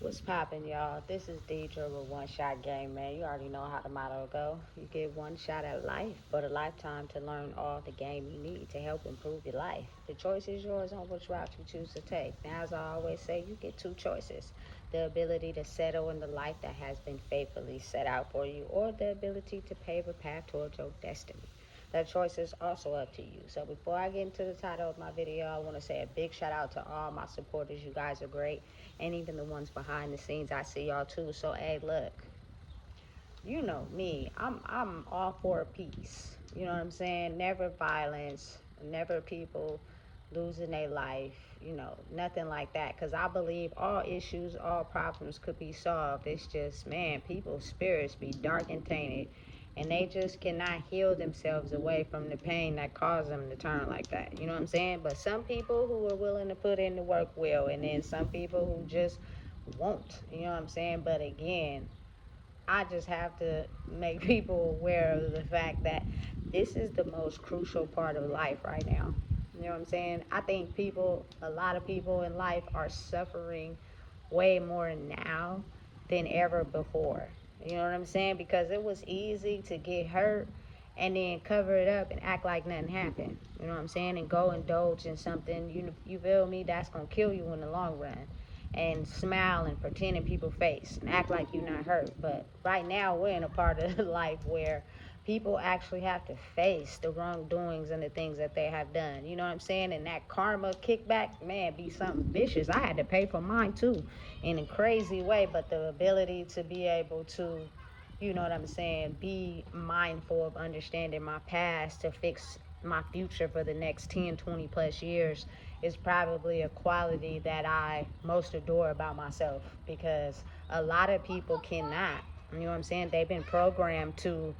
What's poppin', y'all? This is Deidre with One Shot Game, man. You already know how the motto go. You get one shot at life, but a lifetime to learn all the game you need to help improve your life. The choice is yours on which route you choose to take. Now, as I always say, you get two choices. The ability to settle in the life that has been faithfully set out for you, or the ability to pave a path towards your destiny. That choice is also up to you. So before I get into the title of my video, I want to say a big shout out to all my supporters. You guys are great. And even the ones behind the scenes, I see y'all too. So, hey, look, you know me. I'm all for peace. You know what I'm saying? Never violence, never people losing their life, nothing like that. Because I believe all issues, all problems could be solved. It's just, man, people's spirits be dark and tainted. And they just cannot heal themselves away from the pain that caused them to turn like that. You know what I'm saying? But some people who are willing to put in the work will. And then some people who just won't. You know what I'm saying? But again, I just have to make people aware of the fact that this is the most crucial part of life right now. You know what I'm saying? I think a lot of people in life are suffering way more now than ever before. You know what I'm saying? Because it was easy to get hurt and then cover it up and act like nothing happened. You know what I'm saying? And go indulge in something, you feel me, that's going to kill you in the long run. And smile and pretend in people's face and act like you're not hurt. But right now we're in a part of life where people actually have to face the wrongdoings and the things that they have done. You know what I'm saying? And that karma kickback, man, be something vicious. I had to pay for mine too in a crazy way, but the ability to be able to, you know what I'm saying, be mindful of understanding my past to fix my future for the next 10, 20 plus years is probably a quality that I most adore about myself, because a lot of people cannot. You know what I'm saying? They've been programmed to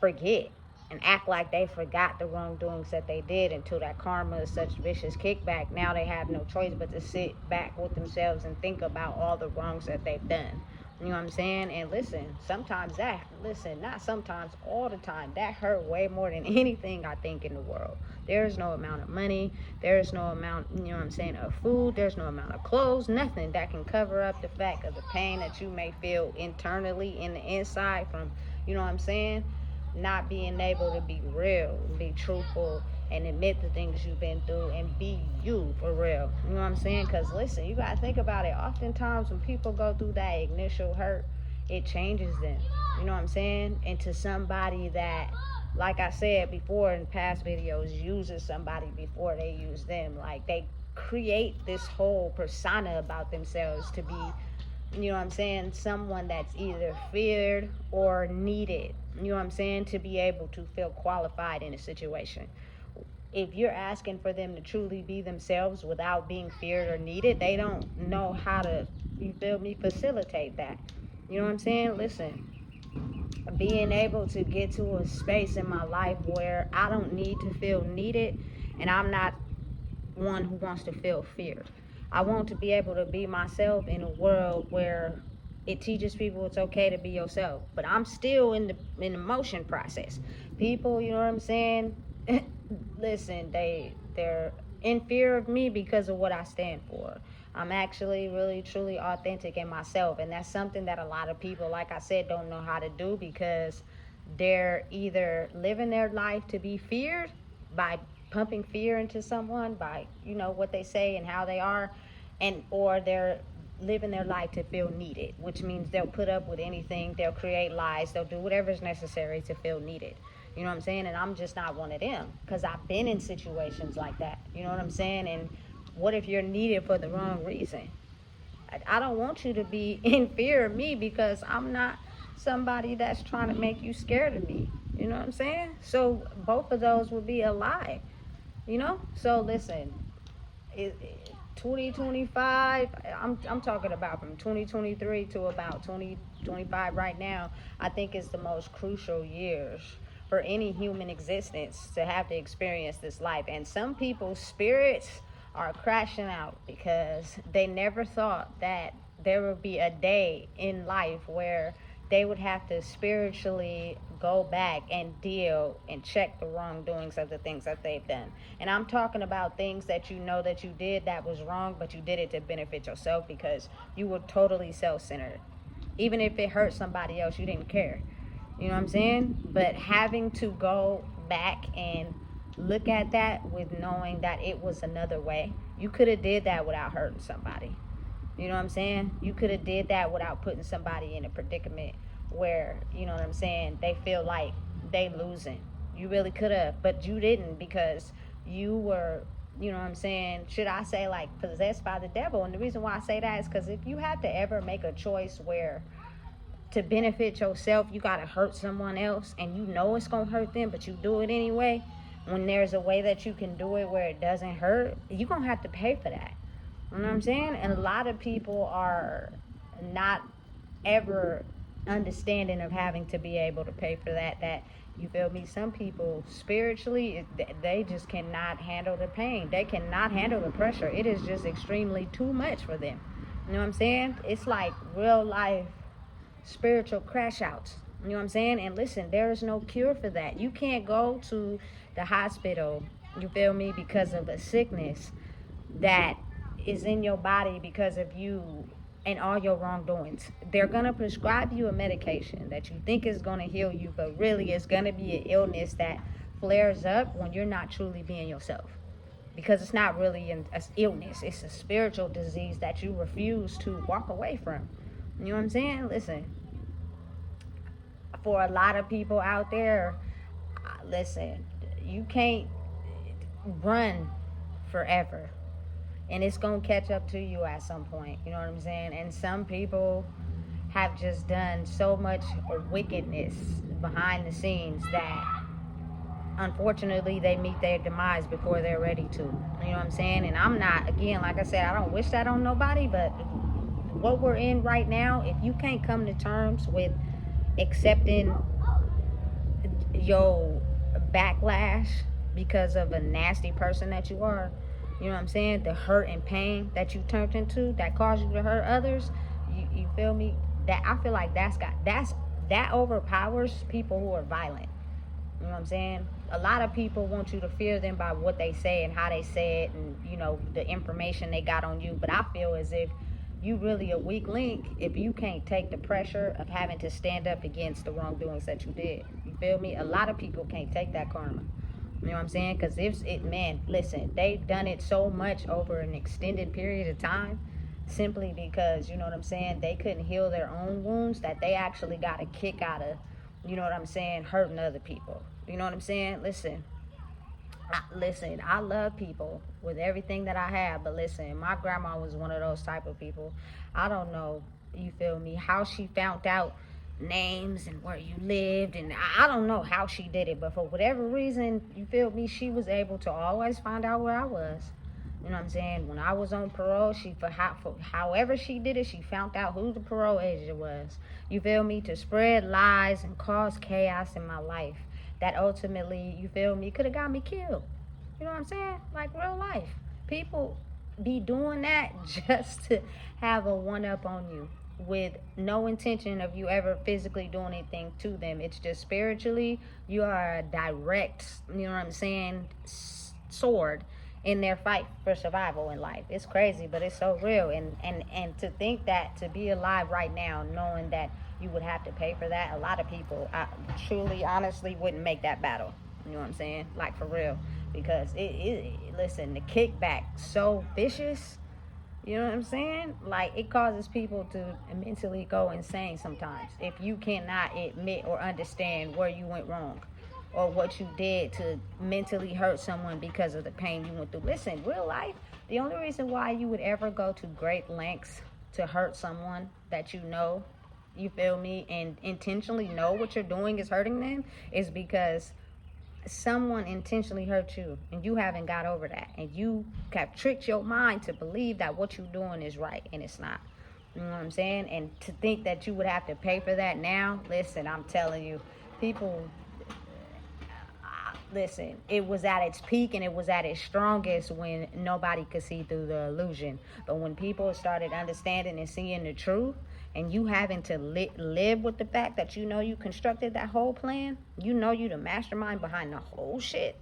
forget and act like they forgot the wrongdoings that they did until that karma is such vicious kickback. Now they have no choice but to sit back with themselves and think about all the wrongs that they've done. You know what I'm saying? And listen, not sometimes, all the time, that hurt way more than anything I think in the world. There's no amount of money, there's no amount, you know what I'm saying, of food, there's no amount of clothes, nothing that can cover up the fact of the pain that you may feel internally in the inside from, you know what I'm saying, not being able to be real, be truthful, and admit the things you've been through and be you for real. You know what I'm saying? Because listen, you got to think about it. Oftentimes when people go through that initial hurt, it changes them, you know what I'm saying, into somebody that, like I said before in past videos, uses somebody before they use them. Like, they create this whole persona about themselves to be, you know what I'm saying, someone that's either feared or needed, you know what I'm saying, to be able to feel qualified in a situation. If you're asking for them to truly be themselves without being feared or needed, they don't know how to, you feel me, facilitate that. You know what I'm saying? Listen, being able to get to a space in my life where I don't need to feel needed, and I'm not one who wants to feel feared. I want to be able to be myself in a world where it teaches people it's okay to be yourself. But I'm still in the motion process. People, you know what I'm saying? Listen, they're in fear of me because of what I stand for. I'm actually really truly authentic in myself, and that's something that a lot of people, like I said, don't know how to do, because they're either living their life to be feared by pumping fear into someone by, what they say and how they are, and or they're living their life to feel needed, which means they'll put up with anything, they'll create lies, they'll do whatever's necessary to feel needed. You know what I'm saying? And I'm just not one of them, because I've been in situations like that. You know what I'm saying? And what if you're needed for the wrong reason? I don't want you to be in fear of me, because I'm not somebody that's trying to make you scared of me. You know what I'm saying? So both of those would be a lie. So listen, 2025, I'm talking about from 2023 to about 2025 right now, I think is the most crucial years for any human existence to have to experience this life. And some people's spirits are crashing out because they never thought that there would be a day in life where they would have to spiritually go back and deal and check the wrongdoings of the things that they've done. And I'm talking about things that you know that you did that was wrong, but you did it to benefit yourself because you were totally self-centered. Even if it hurt somebody else, you didn't care. You know what I'm saying? But having to go back and look at that with knowing that it was another way, you could have did that without hurting somebody. You know what I'm saying? You could have did that without putting somebody in a predicament where, you know what I'm saying, they feel like they losing. You really could have, but you didn't because you were, you know what I'm saying, should I say like possessed by the devil. And the reason why I say that is because if you have to ever make a choice where to benefit yourself, you got to hurt someone else and you know it's going to hurt them, but you do it anyway, when there's a way that you can do it where it doesn't hurt, you're going to have to pay for that. You know what I'm saying? And a lot of people are not ever understanding of having to be able to pay for that, you feel me? Some people spiritually, they just cannot handle the pain. They cannot handle the pressure. It is just extremely too much for them. You know what I'm saying? It's like real life spiritual crash outs. You know what I'm saying? And listen, there is no cure for that. You can't go to the hospital, you feel me, because of a sickness that is in your body because of you and all your wrongdoings. They're going to prescribe you a medication that you think is going to heal you, but really it's going to be an illness that flares up when you're not truly being yourself. Because it's not really an illness. It's a spiritual disease that you refuse to walk away from. You know what I'm saying? Listen, for a lot of people out there, listen, you can't run forever. And it's going to catch up to you at some point. You know what I'm saying? And some people have just done so much wickedness behind the scenes that unfortunately they meet their demise before they're ready to. You know what I'm saying? And I'm not, again, like I said, I don't wish that on nobody, but what we're in right now, if you can't come to terms with accepting your backlash because of a nasty person that you are, you know what I'm saying, the hurt and pain that you turned into that caused you to hurt others, you feel me, that I feel like that overpowers people who are violent. You know what I'm saying? A lot of people want you to fear them by what they say and how they say it and, you know, the information they got on you. But I feel as if you really a weak link if you can't take the pressure of having to stand up against the wrongdoings that you did. You feel me? A lot of people can't take that karma. You know what I'm saying? Because listen, they've done it so much over an extended period of time simply because, you know what I'm saying, they couldn't heal their own wounds that they actually got a kick out of, you know what I'm saying, hurting other people. You know what I'm saying? Listen, I love people with everything that I have, but listen, my grandma was one of those type of people. I don't know, you feel me, how she found out names and where you lived, and I don't know how she did it, but for whatever reason, you feel me, she was able to always find out where I was. You know what I'm saying? When I was on parole, however she did it, she found out who the parole agent was. You feel me? To spread lies and cause chaos in my life that ultimately, you feel me, could have got me killed. You know what I'm saying? Like real life. People be doing that just to have a one-up on you with no intention of you ever physically doing anything to them. It's just spiritually, you are a direct, you know what I'm saying, sword in their fight for survival in life. It's crazy, but it's so real. And to think that to be alive right now, knowing that you would have to pay for that, a lot of people truly, honestly wouldn't make that battle. You know what I'm saying? Like for real. Because listen, the kickback so vicious. You know what I'm saying? Like it causes people to mentally go insane sometimes if you cannot admit or understand where you went wrong or what you did to mentally hurt someone because of the pain you went through. Listen, real life, the only reason why you would ever go to great lengths to hurt someone that you know, you feel me, and intentionally know what you're doing is hurting them is because someone intentionally hurt you and you haven't got over that, and you have tricked your mind to believe that what you're doing is right and it's not. You know what I'm saying? And to think that you would have to pay for that now, listen, I'm telling you, people, listen, it was at its peak and it was at its strongest when nobody could see through the illusion. But when people started understanding and seeing the truth, and you having to live with the fact that you know you constructed that whole plan, you know you the mastermind behind the whole shit.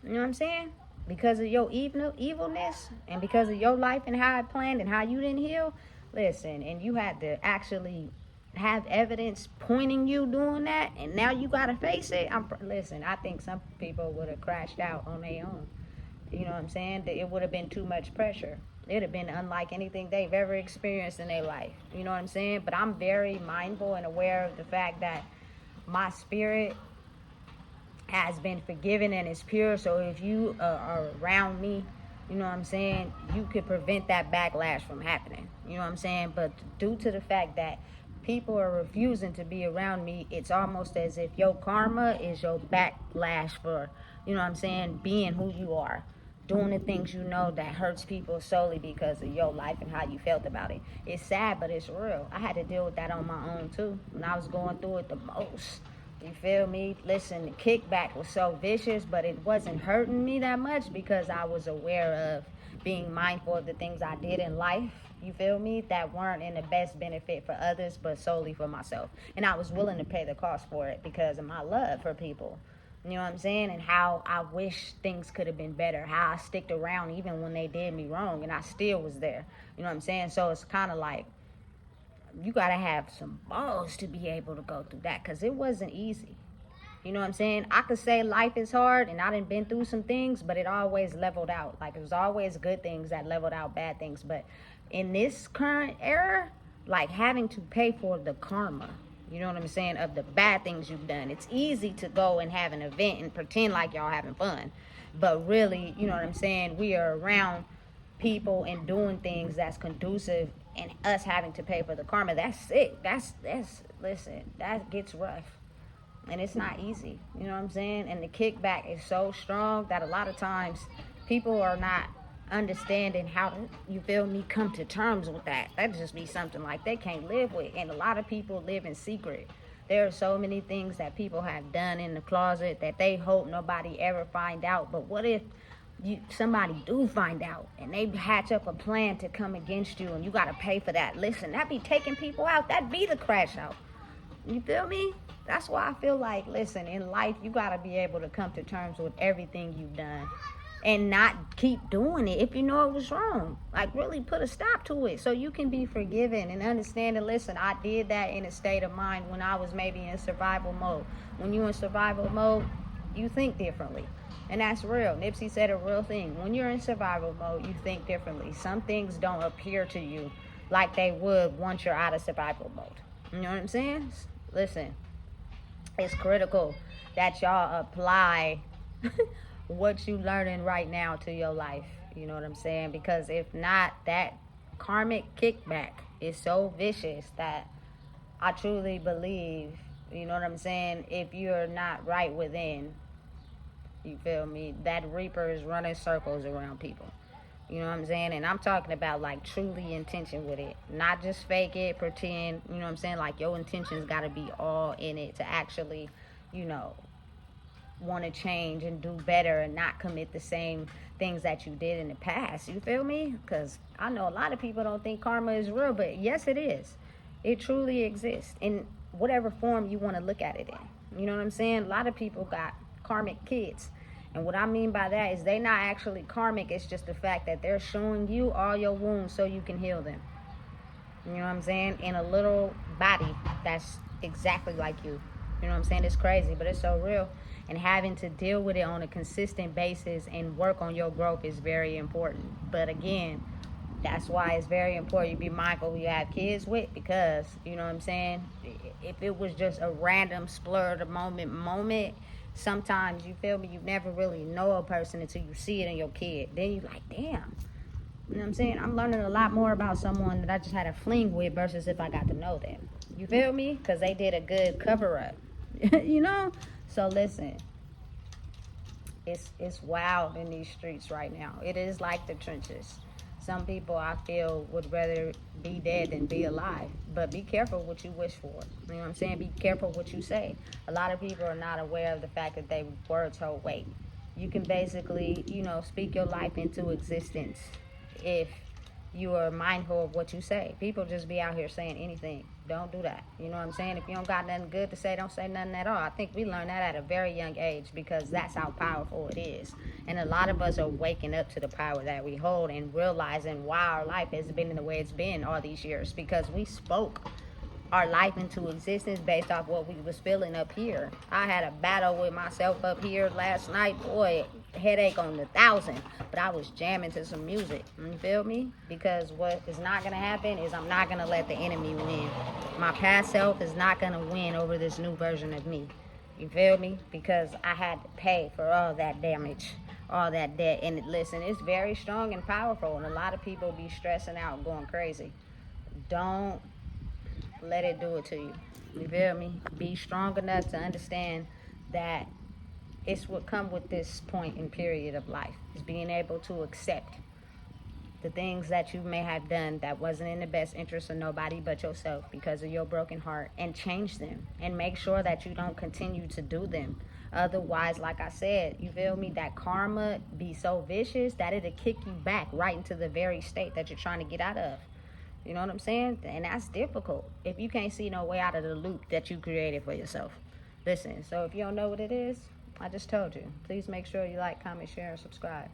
You know what I'm saying? Because of your evilness and because of your life and how it planned and how you didn't heal, listen, and you had to actually have evidence pointing you doing that, and now you gotta face it. Listen, I think some people would have crashed out on their own. You know what I'm saying? It would have been too much pressure. It'd have been unlike anything they've ever experienced in their life. You know what I'm saying? But I'm very mindful and aware of the fact that my spirit has been forgiven and is pure. So if you are around me, you know what I'm saying, you could prevent that backlash from happening. You know what I'm saying? But due to the fact that people are refusing to be around me, it's almost as if your karma is your backlash for, you know what I'm saying, being who you are, doing the things you know that hurts people solely because of your life and how you felt about it. It's sad, but it's real. I had to deal with that on my own too when I was going through it the most. You feel me? Listen, the kickback was so vicious, but it wasn't hurting me that much because I was aware of being mindful of the things I did in life, you feel me, that weren't in the best benefit for others, but solely for myself. And I was willing to pay the cost for it because of my love for people. You know what I'm saying? And how I wish things could have been better. How I sticked around even when they did me wrong and I still was there. You know what I'm saying? So it's kind of like, you got to have some balls to be able to go through that because it wasn't easy. You know what I'm saying? I could say life is hard and I done been through some things, but it always leveled out. Like, it was always good things that leveled out bad things. But in this current era, like having to pay for the karma, you know what I'm saying, of the bad things you've done. It's easy to go and have an event and pretend like y'all having fun. But really, you know what I'm saying, we are around people and doing things that's conducive and us having to pay for the karma. That's sick. That's listen, that gets rough. And it's not easy. You know what I'm saying? And the kickback is so strong that a lot of times people are not understanding how to, you feel me, come to terms with that. That'd just be something like they can't live with. And a lot of people live in secret. There are so many things that people have done in the closet that they hope nobody ever find out. But what if somebody do find out and they hatch up a plan to come against you and you got to pay for that? Listen, that be taking people out. That be the crash out. You feel me? That's why I feel like, listen, in life, you got to be able to come to terms with everything you've done and not keep doing it if you know it was wrong. Like, really put a stop to it so you can be forgiven and understand and listen, I did that in a state of mind when I was maybe in survival mode. When you're in survival mode, you think differently. And that's real. Nipsey said a real thing. When you're in survival mode, you think differently. Some things don't appear to you like they would once you're out of survival mode. You know what I'm saying? Listen, it's critical that y'all apply what you learning right now to your life. You know what I'm saying? Because if not, that karmic kickback is so vicious that I truly believe, you know what I'm saying, if you're not right within, you feel me, that reaper is running circles around people. You know what I'm saying? And I'm talking about like truly intention with it. Not just fake it, pretend, you know what I'm saying? Like your intentions got to be all in it to actually, you know, want to change and do better and not commit the same things that you did in the past. You feel me? Because I know a lot of people don't think karma is real, but yes, it is. It truly exists in whatever form you want to look at it in. You know what I'm saying? A lot of people got karmic kids. And what I mean by that is they not actually karmic. It's just the fact that they're showing you all your wounds so you can heal them. You know what I'm saying? In a little body that's exactly like you. You know what I'm saying? It's crazy, but it's so real. And having to deal with it on a consistent basis and work on your growth is very important. But again, that's why it's very important you be mindful who you have kids with, because, you know what I'm saying, if it was just a random splur of the moment, sometimes, you feel me, you never really know a person until you see it in your kid. Then you like, damn. You know what I'm saying? I'm learning a lot more about someone that I just had a fling with versus if I got to know them. You feel me? Because they did a good cover-up. You know? So listen, it's wild in these streets right now. It is like the trenches. Some people, I feel, would rather be dead than be alive. But be careful what you wish for. You know what I'm saying? Be careful what you say. A lot of people are not aware of the fact that their words hold weight. You can basically, speak your life into existence if you are mindful of what you say. People just be out here saying anything. Don't do that. You know what I'm saying? If you don't got nothing good to say, don't say nothing at all. I think we learned that at a very young age because that's how powerful it is. And a lot of us are waking up to the power that we hold and realizing why our life has been the way it's been all these years, because we spoke our life into existence based off what we was feeling up here. I had a battle with myself up here last night. Boy, headache on 1,000. But I was jamming to some music. You feel me? Because what is not going to happen is I'm not going to let the enemy win. My past self is not going to win over this new version of me. You feel me? Because I had to pay for all that damage, all that debt. And listen, it's very strong and powerful. And a lot of people be stressing out, going crazy. Don't let it do it to you. You feel me? Be strong enough to understand that it's what come with this point and period of life. Is being able to accept the things that you may have done that wasn't in the best interest of nobody but yourself because of your broken heart, and change them and make sure that you don't continue to do them. Otherwise, like I said, you feel me, that karma be so vicious that it'll kick you back right into the very state that you're trying to get out of. You know what I'm saying? And that's difficult if you can't see no way out of the loop that you created for yourself. Listen, so if you don't know what it is, I just told you. Please make sure you like, comment, share, and subscribe.